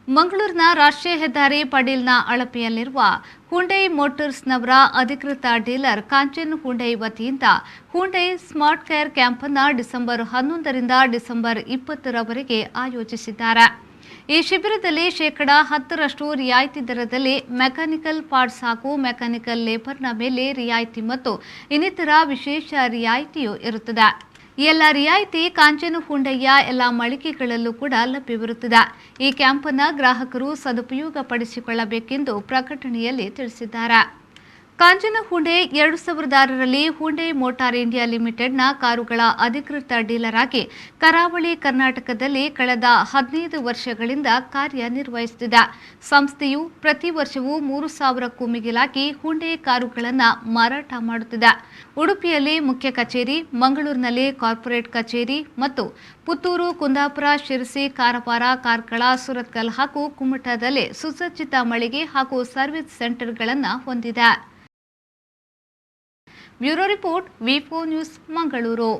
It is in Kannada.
ಮಂಗಳೂರಿನ ರಾಷ್ಟ್ರೀಯ ಹೆದ್ದಾರಿ ಪಡೀಲ್ನ ಅಳಪೆಯಲ್ಲಿರುವ ಹುಂಡೈ ಮೋಟಾರ್ಸ್ನವರ ಅಧಿಕೃತ ಡೀಲರ್ ಕಾಂಚನ್ ಹುಂಡೈ ವತಿಯಿಂದ ಹುಂಡೈ ಸ್ಮಾರ್ಟ್ ಕೇರ್ ಕ್ಯಾಂಪ್ ಅನ್ನು ಡಿಸೆಂಬರ್ 11ರಿಂದ ಡಿಸೆಂಬರ್ 20ರವರೆಗೆ ಆಯೋಜಿಸಿದ್ದಾರೆ. ಈ ಶಿಬಿರದಲ್ಲಿ ಶೇಕಡಾ 10ರಷ್ಟು ರಿಯಾಯಿತಿ ದರದಲ್ಲಿ ಮೆಕ್ಯಾನಿಕಲ್ ಪಾರ್ಟ್ಸ್ ಹಾಗೂ ಮೆಕ್ಯಾನಿಕಲ್ ಲೇಬರ್ನ ಮೇಲೆ ರಿಯಾಯಿತಿ ಮತ್ತು ಇನ್ನಿತರ ವಿಶೇಷ ರಿಯಾಯಿತಿಯೂ ಇರುತ್ತದೆ. ಈ ಎಲ್ಲ ರಿಯಾಯಿತಿ ಕಾಂಚನ್ ಹುಂಡೈಯ ಎಲ್ಲ ಮಳಿಗೆಗಳಲ್ಲೂ ಕೂಡ ಲಭ್ಯವಿರುತ್ತದೆ. ಈ ಕ್ಯಾಂಪ್ ಅನ್ನು ಗ್ರಾಹಕರು ಸದುಪಯೋಗಪಡಿಸಿಕೊಳ್ಳಬೇಕೆಂದು ಪ್ರಕಟಣೆಯಲ್ಲಿ ತಿಳಿಸಿದ್ದಾರೆ. ಕಾಂಚನ್ ಹುಂಡೈ 2006ರಲ್ಲಿ ಹುಂಡೈ ಮೋಟಾರ್ ಇಂಡಿಯಾ ಲಿಮಿಟೆಡ್ನ ಕಾರುಗಳ ಅಧಿಕೃತ ಡೀಲರ್ ಆಗಿ ಕರಾವಳಿ ಕರ್ನಾಟಕದಲ್ಲಿ ಕಳೆದ 15 ವರ್ಷಗಳಿಂದ ಕಾರ್ಯನಿರ್ವಹಿಸುತ್ತಿದೆ. ಸಂಸ್ಥೆಯು ಪ್ರತಿ ವರ್ಷವೂ 3,000ಕ್ಕೂ ಮಿಗಿಲಾಗಿ ಹುಂಡೈ ಕಾರುಗಳನ್ನು ಮಾರಾಟ ಮಾಡುತ್ತಿದೆ. ಉಡುಪಿಯಲ್ಲಿ ಮುಖ್ಯ ಕಚೇರಿ, ಮಂಗಳೂರಿನಲ್ಲಿ ಕಾರ್ಪೊರೇಟ್ ಕಚೇರಿ ಮತ್ತು ಪುತ್ತೂರು, ಕುಂದಾಪುರ, ಶಿರಸಿ, ಕಾರವಾರ, ಕಾರ್ಕಳ, ಸುರತ್ಕಲ್ ಹಾಗೂ ಕುಮಟಾದಲ್ಲಿ ಸುಸಜ್ಜಿತ ಮಳಿಗೆ ಹಾಗೂ ಸರ್ವಿಸ್ ಸೆಂಟರ್ಗಳನ್ನು ಹೊಂದಿದೆ. ಬ್ಯೂರೋ ರಿಪೋರ್ಟ್, ವಿ4 ನ್ಯೂಸ್, ಮಂಗಳೂರು.